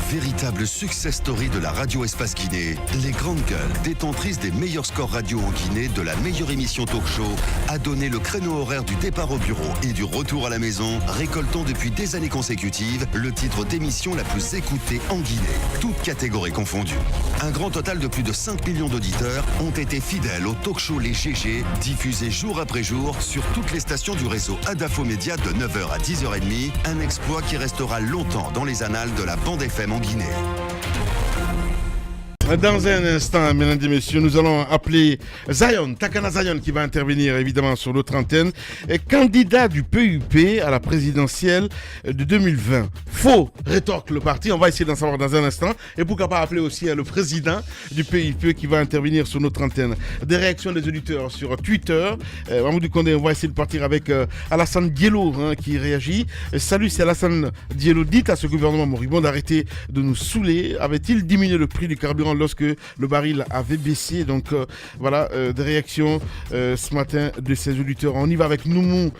Véritable success story de la radio Espace Guinée, les Grandes Gueules, détentrices des meilleurs scores radio en Guinée, de la meilleure émission talk show, a donné le créneau horaire du départ au bureau et du retour à la maison, récoltant depuis des années consécutives le titre d'émission la plus écoutée en Guinée, toutes catégories confondues. Un grand total de plus de 5 millions d'auditeurs ont été fidèles au talk show Les GG, diffusé jour après jour sur toutes les stations du réseau Adafo Média de 9h à 10h30, un exploit qui restera longtemps dans les annales de la bande FM en Guinée. Dans un instant, mesdames et messieurs, nous allons appeler Zion, Takana Zion, qui va intervenir évidemment sur notre antenne, candidat du PUP à la présidentielle de 2020. Faux, rétorque le parti, on va essayer d'en savoir dans un instant. Et pourquoi pas appeler aussi le président du PUP qui va intervenir sur notre antenne. Des réactions des auditeurs sur Twitter. Mamoudou Kondé, on va essayer de partir avec Alassane Diallo qui réagit. Salut, c'est Alassane Diallo. Dites à ce gouvernement moribond d'arrêter de nous saouler. Avait-il diminué le prix du carburant lorsque le baril avait baissé? Donc voilà, des réactions ce matin de ces auditeurs. On y va avec Noumou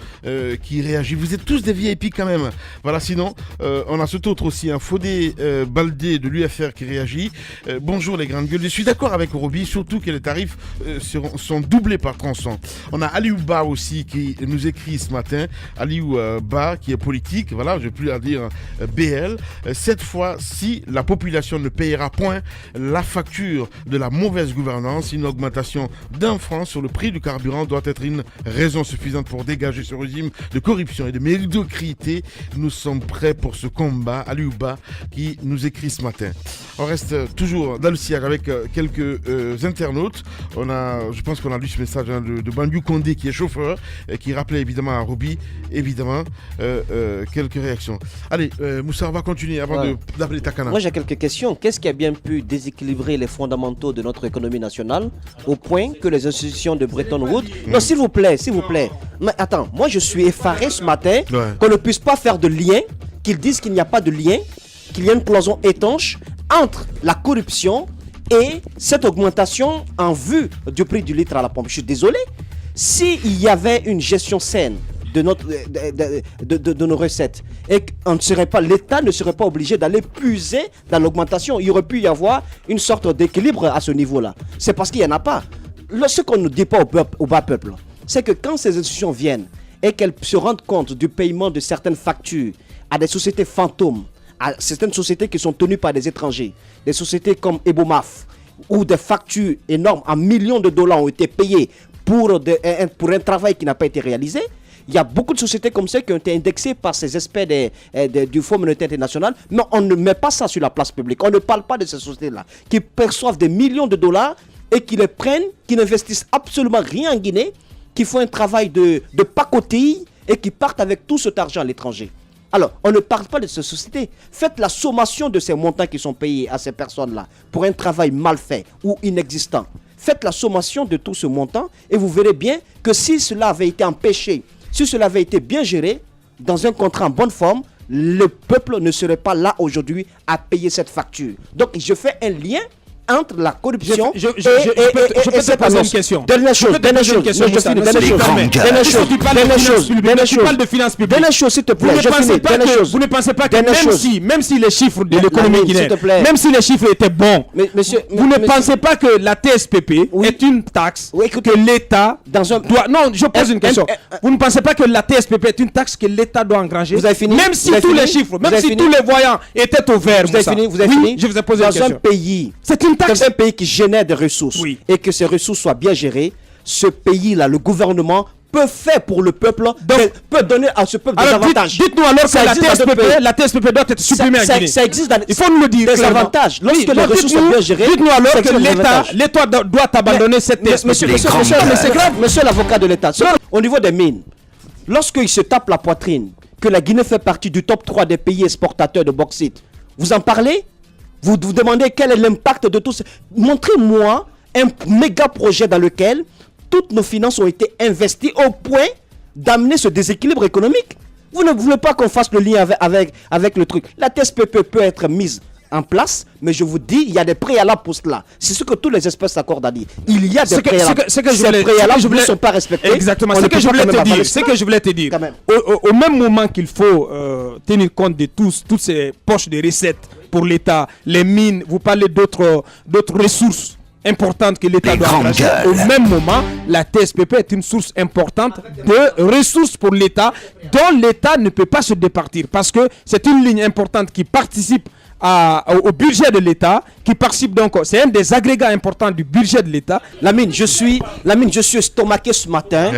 qui réagit. Vous êtes tous des VIP quand même. Voilà, sinon on a cet autre aussi, un Fodé Baldé de l'UFR qui réagit. Bonjour les grandes gueules. Je suis d'accord avec Roby, surtout que les tarifs sont doublés par tronçon. On a Aliou Ba aussi qui nous écrit ce matin. Aliou Ba qui est politique. Voilà, je ne vais plus à dire BL. Cette fois-ci, la population ne payera point la facture de la mauvaise gouvernance. Une augmentation d'1 franc sur le prix du carburant doit être une raison suffisante pour dégager ce régime de corruption et de médiocrité. Nous sommes prêts pour ce combat. Aliouba qui nous écrit ce matin. On reste toujours dans le siège avec quelques internautes. Je pense qu'on a lu ce message de Bandiou Kondé qui est chauffeur et qui rappelait évidemment à Roby quelques réactions. Allez, Moussa, on va continuer avant d'appeler Takana. Moi j'ai quelques questions. Qu'est-ce qui a bien pu déséquilibrer les fondamentaux de notre économie nationale au point que les institutions de Bretton Woods... Non, s'il vous plaît. Mais attends, moi je suis effaré ce matin qu'on ne puisse pas faire de lien, qu'ils disent qu'il n'y a pas de lien, qu'il y a une cloison étanche entre la corruption et cette augmentation en vue du prix du litre à la pompe. Je suis désolé. S'il y avait une gestion saine de nos recettes et l'État ne serait pas obligé d'aller puiser dans l'augmentation, il y aurait pu y avoir une sorte d'équilibre à ce niveau-là. C'est parce qu'il n'y en a pas. Ce qu'on ne dit pas au bas peuple, c'est que quand ces institutions viennent et qu'elles se rendent compte du paiement de certaines factures à des sociétés fantômes, à certaines sociétés qui sont tenues par des étrangers, des sociétés comme Ebomaf, où des factures énormes en millions de dollars ont été payées pour un travail qui n'a pas été réalisé. Il y a beaucoup de sociétés comme ça qui ont été indexées par ces experts du Fonds monétaire international, mais on ne met pas ça sur la place publique. On ne parle pas de ces sociétés-là qui perçoivent des millions de dollars et qui les prennent, qui n'investissent absolument rien en Guinée, qui font un travail de pacotille et qui partent avec tout cet argent à l'étranger. Alors, on ne parle pas de ces sociétés. Faites la sommation de ces montants qui sont payés à ces personnes-là pour un travail mal fait ou inexistant. Faites la sommation de tout ce montant et vous verrez bien que si cela avait été empêché, si cela avait été bien géré, dans un contrat en bonne forme, le peuple ne serait pas là aujourd'hui à payer cette facture. Donc, je fais un lien entre la corruption je peux te poser une question. Dernière chose. Tu parles de finances publiques. Dernière chose, s'il te plaît. Vous ne pensez pas que même si les chiffres de l'économie guinéenne, même si les chiffres étaient bons, vous ne pensez pas que la TSPP est une taxe que l'État doit... Non, je pose une question. Vous ne pensez pas que la TSPP est une taxe que l'État doit engranger? Vous avez fini? Même si tous les chiffres, même si tous les voyants étaient au vert. Vous avez fini? Je vous ai posé une question. Dans un pays... C'est une dans un pays qui génère des ressources et que ces ressources soient bien gérées, ce pays-là, le gouvernement peut faire pour le peuple, peut donner à ce peuple des avantages. Dites-nous alors que la TSPP doit être supprimée en Guinée. Ça existe dans... Il faut nous le dire. Des avantages. Lorsque les ressources sont bien gérées, dites-nous alors que l'État doit abandonner cette TSPP. Monsieur l'avocat de l'État, au niveau des mines, lorsqu'il se tape la poitrine, que la Guinée fait partie du top 3 des pays exportateurs de bauxite, vous en parlez? Vous vous demandez quel est l'impact de tout ça. Montrez-moi un méga projet dans lequel toutes nos finances ont été investies au point d'amener ce déséquilibre économique. Vous ne voulez pas qu'on fasse le lien avec le truc. La TSPP peut être mise en place, mais je vous dis, il y a des préalables pour cela. C'est ce que tous les experts s'accordent à dire. Il y a des préalables. Ces préalables ne sont pas respectés. Exactement, c'est ce que je voulais te dire. C'est que je voulais te dire. Au même moment qu'il faut tenir compte de toutes ces poches de recettes pour l'État, les mines, vous parlez d'autres ressources importante que l'État doit engager. Au même moment, la TSPP est une source importante de ressources pour l'État dont l'État ne peut pas se départir parce que c'est une ligne importante qui participe au budget de l'État, qui participe donc, c'est un des agrégats importants du budget de l'État. Lamine, je suis estomaqué ce matin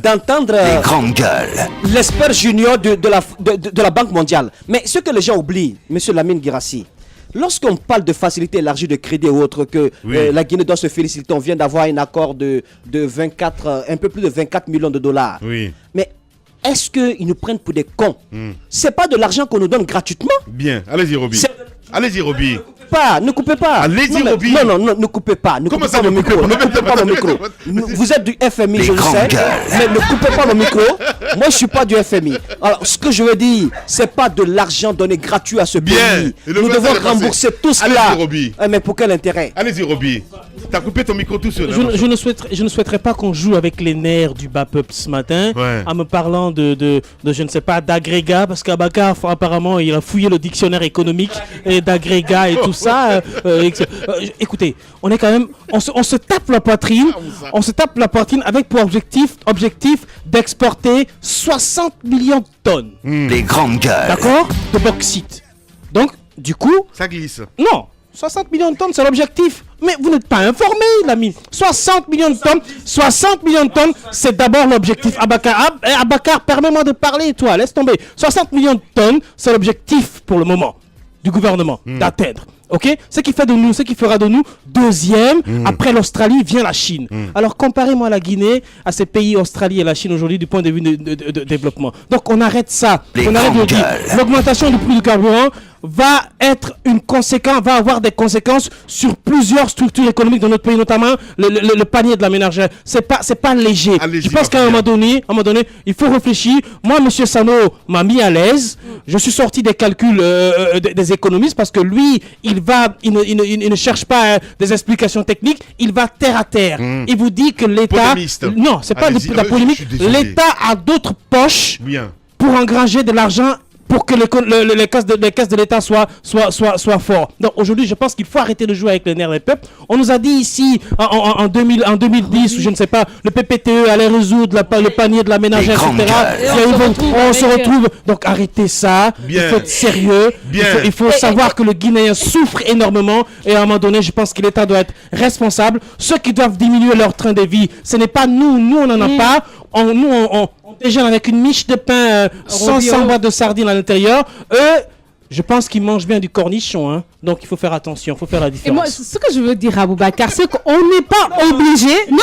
d'entendre les grandes gueules, l'expert junior de la Banque mondiale. Mais ce que les gens oublient, monsieur Lamine Guirassy, lorsqu'on parle de facilité élargie de crédit ou autre, que la Guinée doit se féliciter, on vient d'avoir un accord de 24, un peu plus de 24 millions de dollars. Oui. Mais est-ce qu'ils nous prennent pour des cons? C'est pas de l'argent qu'on nous donne gratuitement. Bien, allez-y Roby. Allez-y Roby. Ne coupez pas. Allez-y Roby. Non, ne coupez pas. Ne coupez pas mon micro. Ne coupez pas mon micro. Vous êtes du FMI, je le sais. Mais ne coupez pas mon micro. Moi, je suis pas du FMI. Alors, ce que je veux dire, c'est pas de l'argent donné gratuit à ce pays. Nous devons rembourser tout cela. Allez-y Roby. Mais pour quel intérêt? Allez-y Roby. T'as coupé ton micro tout seul. Je ne souhaiterais pas qu'on joue avec les nerfs du bas peuple ce matin, en me parlant de je ne sais pas, d'agrégat, parce qu'Abakar, apparemment, il a fouillé le dictionnaire économique et d'agrégat et tout ça. Écoutez, on est quand même, on se tape la poitrine, avec pour objectif d'exporter 60 millions de tonnes. Les grandes gueules. D'accord? De bauxite. Donc, du coup... Ça glisse. Non, 60 millions de tonnes, c'est l'objectif. Mais vous n'êtes pas informé, l'ami. 60 millions de tonnes, c'est d'abord l'objectif. Abakar, permets-moi de parler, toi, laisse tomber. 60 millions de tonnes, c'est l'objectif pour le moment du gouvernement d'atteindre. Ok, ce qui fera de nous deuxième. Après l'Australie vient la Chine. Alors comparez-moi la Guinée à ces pays, Australie et la Chine aujourd'hui du point de vue de développement. Donc on arrête ça. On arrête de dire l'augmentation du prix du carburant va avoir des conséquences sur plusieurs structures économiques de notre pays, notamment le panier de la ménagère. C'est pas léger. Je pense qu'à un moment donné, il faut réfléchir. Moi, monsieur Sano m'a mis à l'aise. Je suis sorti des calculs des économistes parce que lui, il ne cherche pas des explications techniques. Il va terre à terre. Il vous dit que l'État... Non, c'est pas de la polémique. L'État a d'autres poches pour engranger de l'argent pour que les caisses de l'État soient forts. Donc aujourd'hui, je pense qu'il faut arrêter de jouer avec les nerfs des peuples. On nous a dit ici, en 2010, ou je ne sais pas, le PPTE allait résoudre le panier de la ménagère, etc. On se retrouve. Donc arrêtez ça. Il faut être sérieux. Il faut savoir que le Guinéen souffre énormément. Et à un moment donné, je pense que l'État doit être responsable. Ceux qui doivent diminuer leur train de vie, ce n'est pas nous. Nous, on n'en a pas. On déjeune avec une miche de pain sans boîte de sardines à l'intérieur. Eux, je pense qu'ils mangent bien du cornichon, hein. Donc il faut faire attention, il faut faire la différence. Et moi, ce que je veux dire à Boubacar, c'est qu'on n'est pas obligé. Non.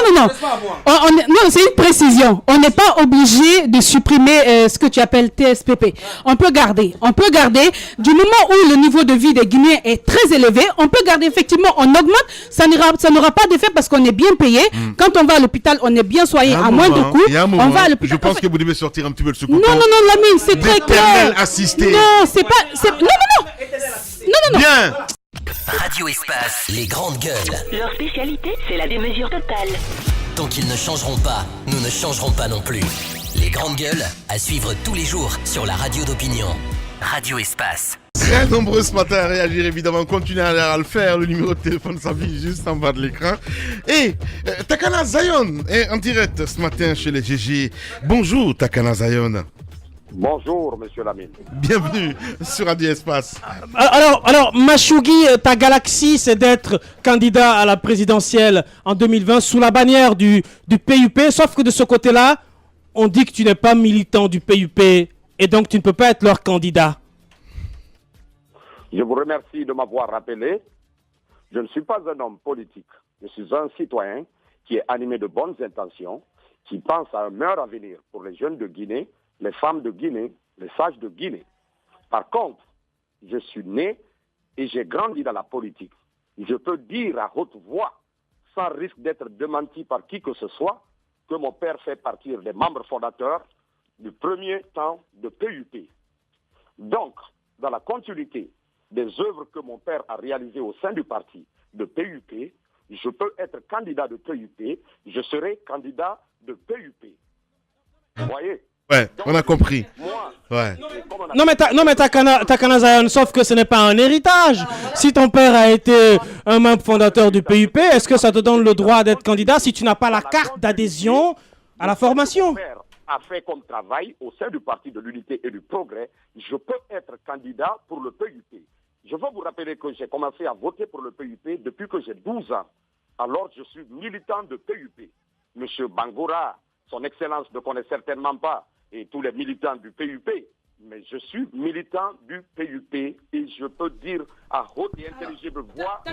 Non, c'est une précision. On n'est pas obligé de supprimer ce que tu appelles TSPP. On peut garder. Du moment où le niveau de vie des Guinéens est très élevé, on peut garder effectivement, on augmente. Ça n'aura pas d'effet parce qu'on est bien payé. Quand on va à l'hôpital, on est bien soigné à moindre coût. On va à l'hôpital. Je pense que vous devez sortir un petit peu de ce couteau. Non, Lamine, c'est très clair. Assisté. Non, c'est pas. Non. Bien. Radio Espace, les grandes gueules. Leur spécialité, c'est la démesure totale. Tant qu'ils ne changeront pas, nous ne changerons pas non plus. Les grandes gueules, à suivre tous les jours sur la radio d'opinion. Radio Espace. Très nombreux ce matin à réagir, évidemment. Continuez à le faire. Le numéro de téléphone s'affiche juste en bas de l'écran. Et Takana Zion est en direct ce matin chez les GG. Bonjour Takana Zion. Bonjour, monsieur Lamine. Bienvenue sur Radio Espace. Alors, Mashougi, ta galaxie, c'est d'être candidat à la présidentielle en 2020 sous la bannière du PUP. Sauf que de ce côté-là, on dit que tu n'es pas militant du PUP et donc tu ne peux pas être leur candidat. Je vous remercie de m'avoir rappelé. Je ne suis pas un homme politique. Je suis un citoyen qui est animé de bonnes intentions, qui pense à un meilleur avenir pour les jeunes de Guinée, les femmes de Guinée, les sages de Guinée. Par contre, je suis né et j'ai grandi dans la politique. Je peux dire à haute voix, sans risque d'être démenti par qui que ce soit, que mon père fait partie des membres fondateurs du premier temps de PUP. Donc, dans la continuité des œuvres que mon père a réalisées au sein du parti de PUP, je peux être candidat de PUP, je serai candidat de PUP. Vous voyez? Ouais, donc, on a compris. Moi, ouais. Non mais Takana Zion, sauf que ce n'est pas un héritage. Si ton père a été un membre fondateur du PUP, est-ce que ça te donne le droit d'être candidat si tu n'as pas la carte d'adhésion à la formation? Mon père a fait comme travail au sein du Parti de l'Unité et du Progrès, je peux être candidat pour le PUP. Je veux vous rappeler que j'ai commencé à voter pour le PUP depuis que j'ai 12 ans. Alors je suis militant de PUP. Monsieur Bangoura, son Excellence ne connaît certainement pas, et tous les militants du PUP, mais je suis militant du PUP et je peux dire à haute et intelligible voix...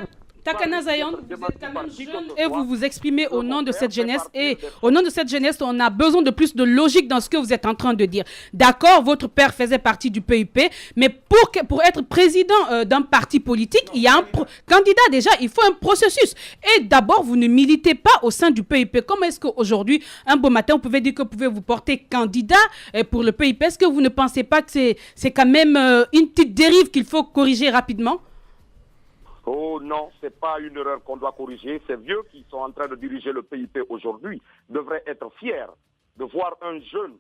Takana Zion, vous êtes quand même jeune et vous vous exprimez au nom de cette jeunesse. Et au nom de cette jeunesse, on a besoin de plus de logique dans ce que vous êtes en train de dire. D'accord, votre père faisait partie du PUP, mais pour être président d'un parti politique, il y a un candidat déjà, il faut un processus. Et d'abord, vous ne militez pas au sein du PUP. Comment est-ce qu'aujourd'hui, un beau matin, vous pouvez dire que vous pouvez vous porter candidat pour le PUP? Est-ce que vous ne pensez pas que c'est quand même une petite dérive qu'il faut corriger rapidement? Oh non, ce n'est pas une erreur qu'on doit corriger. Ces vieux qui sont en train de diriger le PIP aujourd'hui devraient être fiers de voir un jeune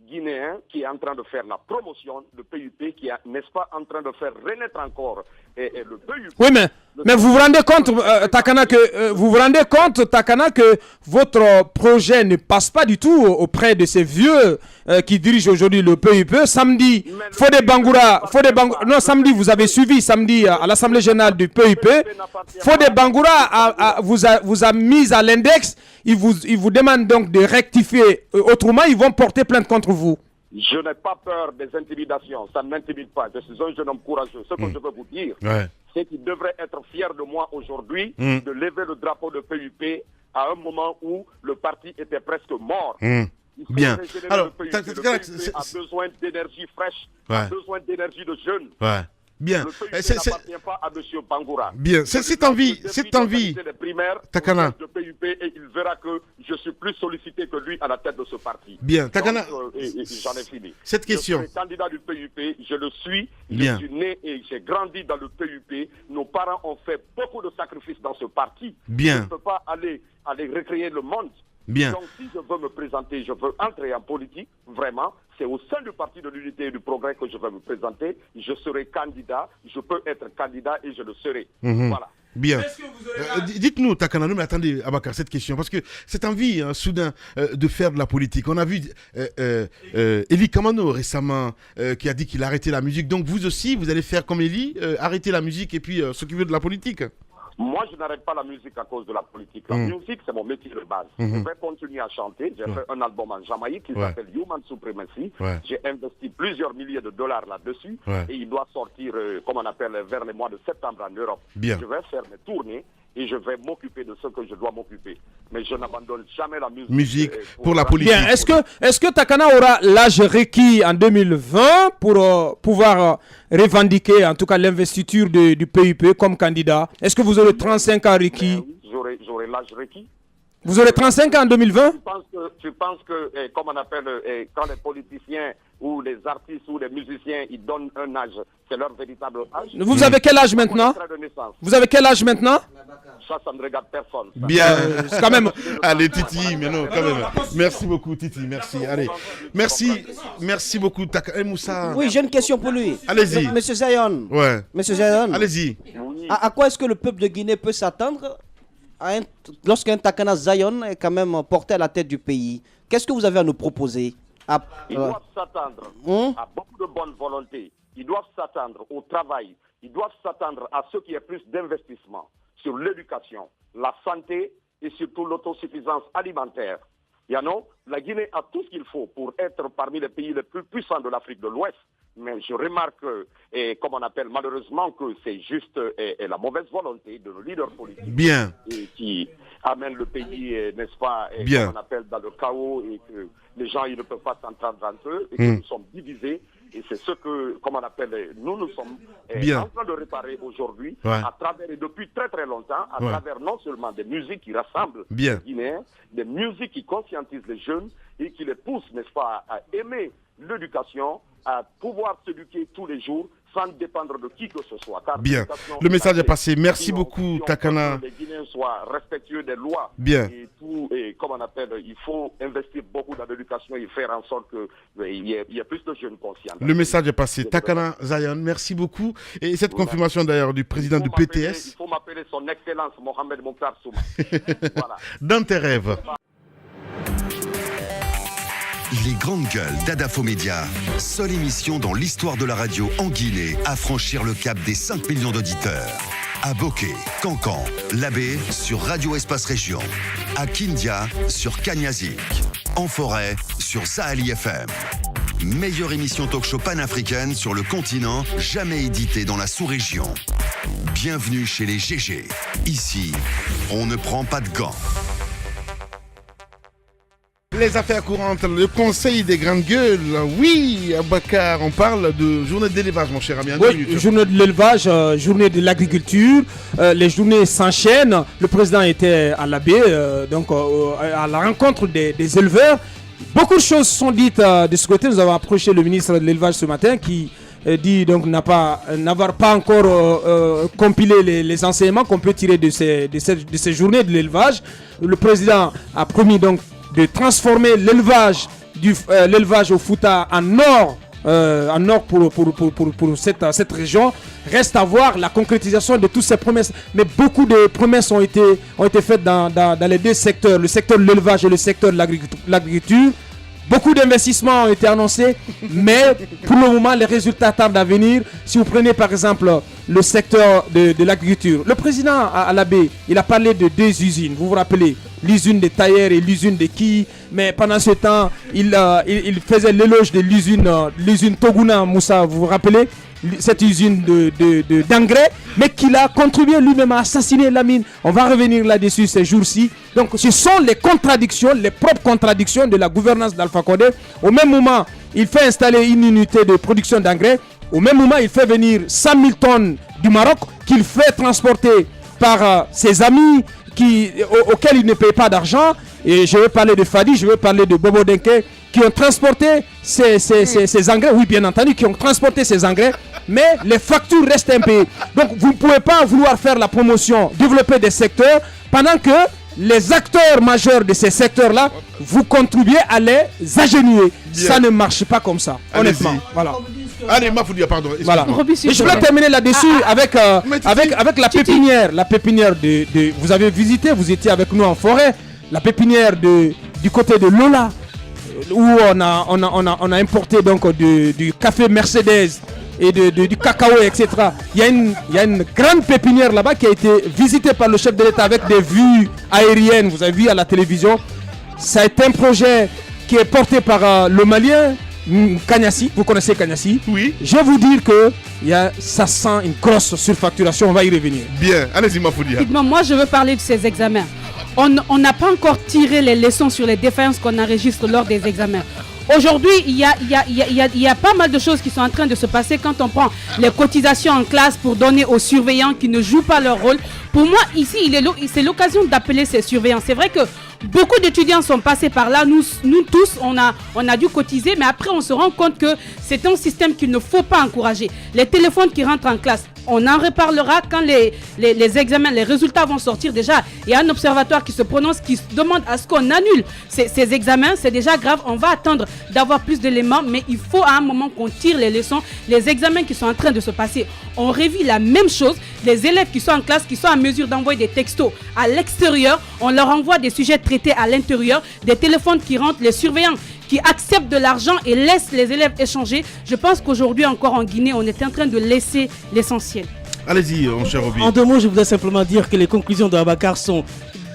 Guinéen qui est en train de faire la promotion de PUP, qui est, n'est-ce pas, en train de faire renaître encore le PUP. Oui, mais vous vous rendez compte, Takana, que votre projet ne passe pas du tout auprès de ces vieux qui dirigent aujourd'hui le PUP. Samedi, samedi, vous avez suivi, samedi, à l'Assemblée générale du PUP, Fodé Bangoura vous a mis à l'index. Il vous demande donc de rectifier. Autrement, ils vont porter plainte contre vous. Je n'ai pas peur des intimidations. Ça ne m'intimide pas. Je suis un jeune homme courageux. Ce que je veux vous dire, c'est qu'ils devraient être fiers de moi aujourd'hui de lever le drapeau de PUP à un moment où le parti était presque mort. Bien. Alors, le PUP a besoin d'énergie fraîche, a besoin d'énergie de jeunes. Bien. Le PUP n'appartient pas à M. Bangoura. Bien. Cette envie. Les primaires Takana. de PUP et il verra que je suis plus sollicité que lui à la tête de ce parti. Bien. Takana. J'en ai fini. Cette question. Je suis candidat du PUP, je le suis. Bien. Je suis né et j'ai grandi dans le PUP. Nos parents ont fait beaucoup de sacrifices dans ce parti. Bien. Je ne peux pas aller recréer le monde. Bien. Donc si je veux me présenter, je veux entrer en politique, vraiment, c'est au sein du Parti de l'Unité et du Progrès que je vais me présenter. Je serai candidat, je peux être candidat et je le serai. Voilà. Bien. Dites-nous, Takana, mais attendez, Abakar, cette question, parce que cette envie, soudain, de faire de la politique, on a vu Eli Kamano récemment qui a dit qu'il a arrêté la musique. Donc vous aussi, vous allez faire comme Eli, arrêter la musique et puis s'occuper de la politique? Moi, je n'arrête pas la musique à cause de la politique. La musique, c'est mon métier de base. Je vais continuer à chanter. J'ai fait un album en Jamaïque qui s'appelle Human Supremacy. J'ai investi plusieurs milliers de dollars là-dessus. Et il doit sortir, comme on appelle, vers les mois de septembre en Europe. Bien. Je vais faire mes tournées et je vais m'occuper de ce que je dois m'occuper. Mais je n'abandonne jamais la musique. Pour la politique. Bien. Est-ce que Takana aura l'âge requis en 2020 pour pouvoir revendiquer en tout cas l'investiture du PUP comme candidat? Est-ce que vous aurez 35 ans requis? J'aurai l'âge requis. Vous aurez 35 ans en 2020? Tu penses que comme on appelle, quand les politiciens ou les artistes ou les musiciens, ils donnent un âge, c'est leur véritable âge? Vous avez quel âge maintenant? Vous avez quel âge maintenant? Ça ne regarde personne. Bien, quand même. Allez, Titi, mais non, quand même. Merci beaucoup, Titi, merci. Allez, merci beaucoup, Moussa. Oui, j'ai une question pour lui. Allez-y. Monsieur Zion. Ouais. Monsieur Zion. Allez-y. À quoi est-ce que le peuple de Guinée peut s'attendre lorsqu'un Takana Zion est quand même porté à la tête du pays? Qu'est-ce que vous avez à nous proposer? Ils doivent s'attendre à beaucoup de bonne volonté. Ils doivent s'attendre au travail. Ils doivent s'attendre à ce qu'il y ait plus d'investissement sur l'éducation, la santé et surtout l'autosuffisance alimentaire. La Guinée a tout ce qu'il faut pour être parmi les pays les plus puissants de l'Afrique de l'Ouest. Mais je remarque, comme on appelle malheureusement, que c'est juste la mauvaise volonté de nos leaders politiques qui amène le pays, n'est-ce pas, comme on appelle, dans le chaos et que les gens ils ne peuvent pas s'entendre entre eux et que nous sommes divisés. Et c'est ce que, comme on appelle, nous sommes en train de réparer aujourd'hui à travers, et depuis très très longtemps, à travers non seulement des musiques qui rassemblent les Guinéens, des musiques qui conscientisent les jeunes et qui les poussent, n'est-ce pas, à aimer l'éducation, à pouvoir s'éduquer tous les jours. sans dépendre de qui que ce soit. Car bien, le message est passé. Merci beaucoup, Takana. Les Guinéens soient respectueux des lois. Bien. Et comme on appelle, il faut investir beaucoup dans l'éducation et faire en sorte qu'il y ait plus de jeunes conscients. Le message est passé. Takana Zion, merci beaucoup. Et cette confirmation d'ailleurs du président du PTS. Il faut m'appeler son excellence Mohamed Mokhtar Souma. Voilà. Dans tes rêves. Les grandes gueules d'Adafo Média, seule émission dans l'histoire de la radio en Guinée à franchir le cap des 5 millions d'auditeurs. À Bokeh, Cancan, Labé sur Radio Espace Région. À Kindia sur Kanyazik. En forêt sur Sahali FM. Meilleure émission talk-show panafricaine sur le continent, jamais éditée dans la sous-région. Bienvenue chez les GG. Ici, on ne prend pas de gants. Les affaires courantes, le conseil des grandes gueules. Oui, Abakar, on parle de journée d'élevage, mon cher ami. Oui, journée de l'élevage, journée de l'agriculture. Les journées s'enchaînent. Le président était à la baie, donc à la rencontre des éleveurs. Beaucoup de choses sont dites de ce côté. Nous avons approché le ministre de l'élevage ce matin qui dit donc n'avoir pas encore compilé les enseignements qu'on peut tirer de ces journées de l'élevage. Le président a promis donc de transformer l'élevage au Fouta en or pour cette région. Reste à voir la concrétisation de toutes ces promesses. Mais beaucoup de promesses ont été faites dans les deux secteurs, le secteur de l'élevage et le secteur de l'agriculture. Beaucoup d'investissements ont été annoncés, mais pour le moment, les résultats tardent à venir. Si vous prenez par exemple le secteur de l'agriculture, le président à la baie, il a parlé de 2 usines, vous vous rappelez, l'usine de Taillère et l'usine de Ki, mais pendant ce temps, il faisait l'éloge de l'usine Toguna Moussa, vous vous rappelez, cette usine d'engrais, mais qu'il a contribué lui-même à assassiner la mine. On va revenir là-dessus ces jours-ci. Donc ce sont les contradictions, les propres contradictions de la gouvernance d'Alpha Condé. Au même moment, il fait installer une unité de production d'engrais. Au même moment, il fait venir 100 000 tonnes du Maroc qu'il fait transporter par ses amis auxquels il ne paye pas d'argent. Et je vais parler de Fadi, je vais parler de Bobo Denke, qui ont transporté ces engrais. Oui, bien entendu, qui ont transporté ces engrais, mais les factures restent impayées. Donc, vous ne pouvez pas vouloir faire la promotion, développer des secteurs, pendant que les acteurs majeurs de ces secteurs-là, vous contribuez à les agenouiller. Ça ne marche pas comme ça, honnêtement. Voilà. Allez, Mafoudia, pardon. Voilà. Et je voulais terminer là-dessus avec la pépinière. La pépinière vous avez visité, vous étiez avec nous en forêt. La pépinière du côté de Lola, où on a importé donc du café Mercedes et du cacao, etc. Il y a une grande pépinière là-bas qui a été visitée par le chef de l'État avec des vues aériennes, vous avez vu à la télévision. Ça a été un projet qui est porté par le Malien Kanyasi. Vous connaissez Kanyasi? Oui. Je vais vous dire que ça sent une grosse surfacturation, on va y revenir. Bien, allez-y Mafoudia. Moi je veux parler de ces examens. On n'a pas encore tiré les leçons sur les défaillances qu'on enregistre lors des examens. Aujourd'hui, il y a pas mal de choses qui sont en train de se passer quand on prend les cotisations en classe pour donner aux surveillants qui ne jouent pas leur rôle. Pour moi, ici, c'est l'occasion d'appeler ces surveillants. C'est vrai que beaucoup d'étudiants sont passés par là. Nous tous, on a dû cotiser, mais après, on se rend compte que c'est un système qu'il ne faut pas encourager. Les téléphones qui rentrent en classe, on en reparlera quand les examens, les résultats vont sortir. Déjà, il y a un observatoire qui se prononce, qui demande à ce qu'on annule ces examens. C'est déjà grave. On va attendre d'avoir plus d'éléments, mais il faut à un moment qu'on tire les leçons. Les examens qui sont en train de se passer, on revit la même chose. Les élèves qui sont en classe, qui sont en mesure d'envoyer des textos à l'extérieur, on leur envoie des sujets traités à l'intérieur, des téléphones qui rentrent, les surveillants qui acceptent de l'argent et laissent les élèves échanger. Je pense qu'aujourd'hui encore en Guinée, on est en train de laisser l'essentiel. Allez-y, mon cher Roby. En 2 mots, je voudrais simplement dire que les conclusions de Abakar sont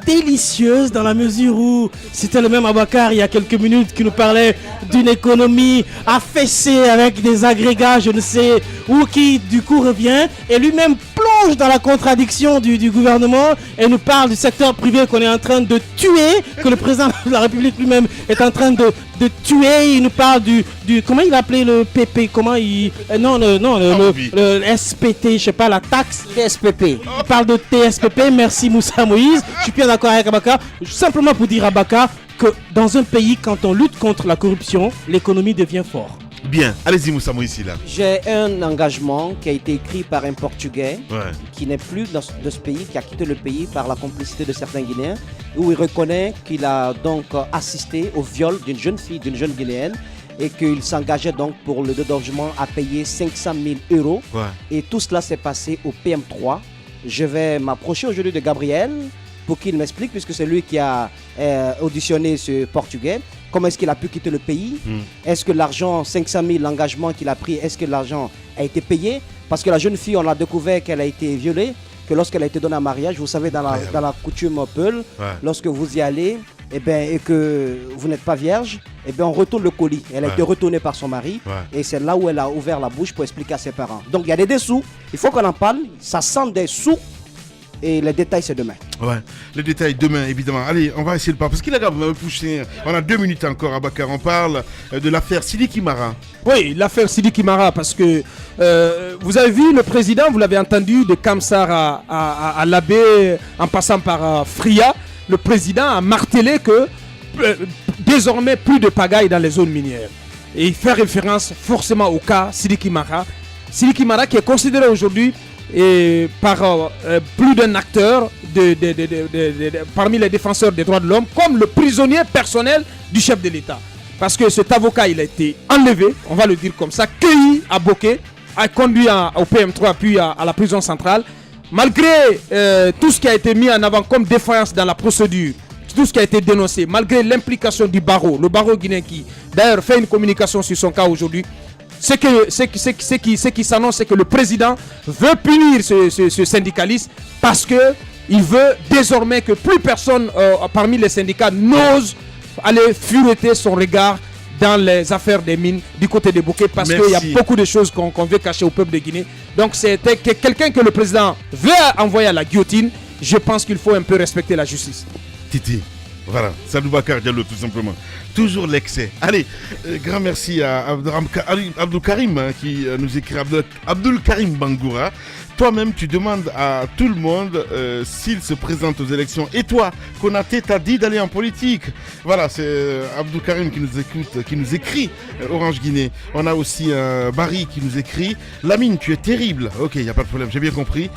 délicieuses dans la mesure où c'était le même Abakar il y a quelques minutes qui nous parlait d'une économie affaissée avec des agrégats je ne sais où qui du coup revient et lui-même plonge dans la contradiction du gouvernement et nous parle du secteur privé qu'on est en train de tuer, que le président de la République lui-même est en train de tuer. Il nous parle du comment il appelait le PP, comment il le SPT, je sais pas, la taxe TSPP. Il parle de TSPP. Merci Moussa Moïse. Je suis bien d'accord avec Abakar. Simplement pour dire Abakar que dans un pays, quand on lutte contre la corruption, l'économie devient forte. Bien, allez-y Moussa ici là. J'ai un engagement qui a été écrit par un Portugais qui n'est plus de ce pays, qui a quitté le pays par la complicité de certains Guinéens, où il reconnaît qu'il a donc assisté au viol d'une jeune fille, d'une jeune Guinéenne, et qu'il s'engageait donc pour le dédommagement à payer 500 000 €. Et tout cela s'est passé au PM3. Je vais m'approcher aujourd'hui de Gabriel pour qu'il m'explique, puisque c'est lui qui a auditionné ce Portugais. Comment est-ce qu'il a pu quitter le pays? Est-ce que l'argent, 500 000, l'engagement qu'il a pris, est-ce que l'argent a été payé? Parce que la jeune fille, on a découvert qu'elle a été violée, que lorsqu'elle a été donnée en mariage, vous savez, dans la coutume Peul, lorsque vous y allez et que vous n'êtes pas vierge, on retourne le colis. Elle a été retournée par son mari et c'est là où elle a ouvert la bouche pour expliquer à ses parents. Donc il y a des dessous, il faut qu'on en parle, ça sent des sous. Et les détails, c'est demain. Ouais, les détails demain, évidemment. Allez, on va essayer de parler. Parce qu'il a poussé. On a 2 minutes encore, Abakar. On parle de l'affaire Sidiki Mara. Oui, l'affaire Sidiki Mara, parce que vous avez vu le président, vous l'avez entendu, de Kamsar à l'abbé, en passant par Fria, le président a martelé que désormais, plus de pagaille dans les zones minières. Et il fait référence forcément au cas Sidiki Mara. Sidiki Mara qui est considéré aujourd'hui par plus d'un acteur parmi les défenseurs des droits de l'homme comme le prisonnier personnel du chef de l'État. Parce que cet avocat, il a été enlevé, on va le dire comme ça, cueilli à Boké, a conduit au PM3 puis à la prison centrale. Malgré tout ce qui a été mis en avant comme défaillance dans la procédure, tout ce qui a été dénoncé, malgré l'implication du barreau, le barreau guinéen qui d'ailleurs fait une communication sur son cas aujourd'hui, ce qui s'annonce, c'est que le président veut punir ce syndicaliste parce qu'il veut désormais que plus personne parmi les syndicats n'ose aller fureter son regard dans les affaires des mines du côté de Boké parce qu'il y a beaucoup de choses qu'on veut cacher au peuple de Guinée. Donc c'est quelqu'un que le président veut envoyer à la guillotine. Je pense qu'il faut un peu respecter la justice. Titi, voilà, Sadou Bakar Diallo tout simplement. Toujours l'excès. Allez, grand merci à Abdul Karim qui nous écrit, Abdul Karim Bangoura. Toi-même, tu demandes à tout le monde s'il se présente aux élections. Et toi, Konaté, t'as dit d'aller en politique. Voilà, c'est Abdul Karim qui nous écoute, qui nous écrit Orange Guinée. On a aussi Barry qui nous écrit. Lamine, tu es terrible. Ok, il n'y a pas de problème, j'ai bien compris.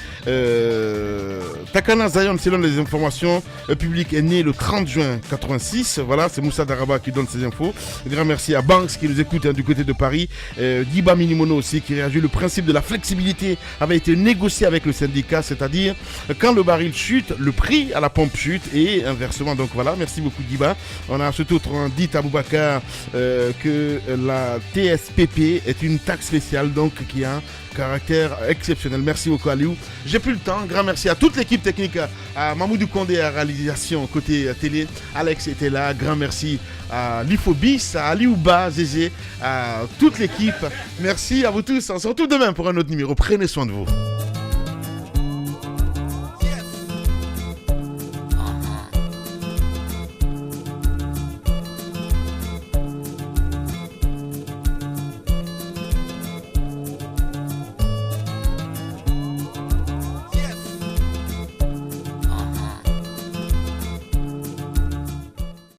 Takana Zion, selon les informations publiques, est né le 30 juin 86. Voilà, c'est Moussa Daraba qui donne ces infos. Grand merci à Banks qui nous écoute du côté de Paris. Diba Minimono aussi qui réagit. Le principe de la flexibilité avait été négocier avec le syndicat, c'est-à-dire quand le baril chute, le prix à la pompe chute et inversement. Donc voilà, merci beaucoup Diba. On a surtout dit à Boubacar que la TSPP est une taxe spéciale donc qui a un caractère exceptionnel. Merci beaucoup Aliou. J'ai plus le temps. Grand merci à toute l'équipe technique, à Mamoudou Kondé à réalisation côté télé. Alex était là. Grand merci à Lifobis, à Aliouba, Zézé, à toute l'équipe. Merci à vous tous. On se retrouve demain pour un autre numéro. Prenez soin de vous.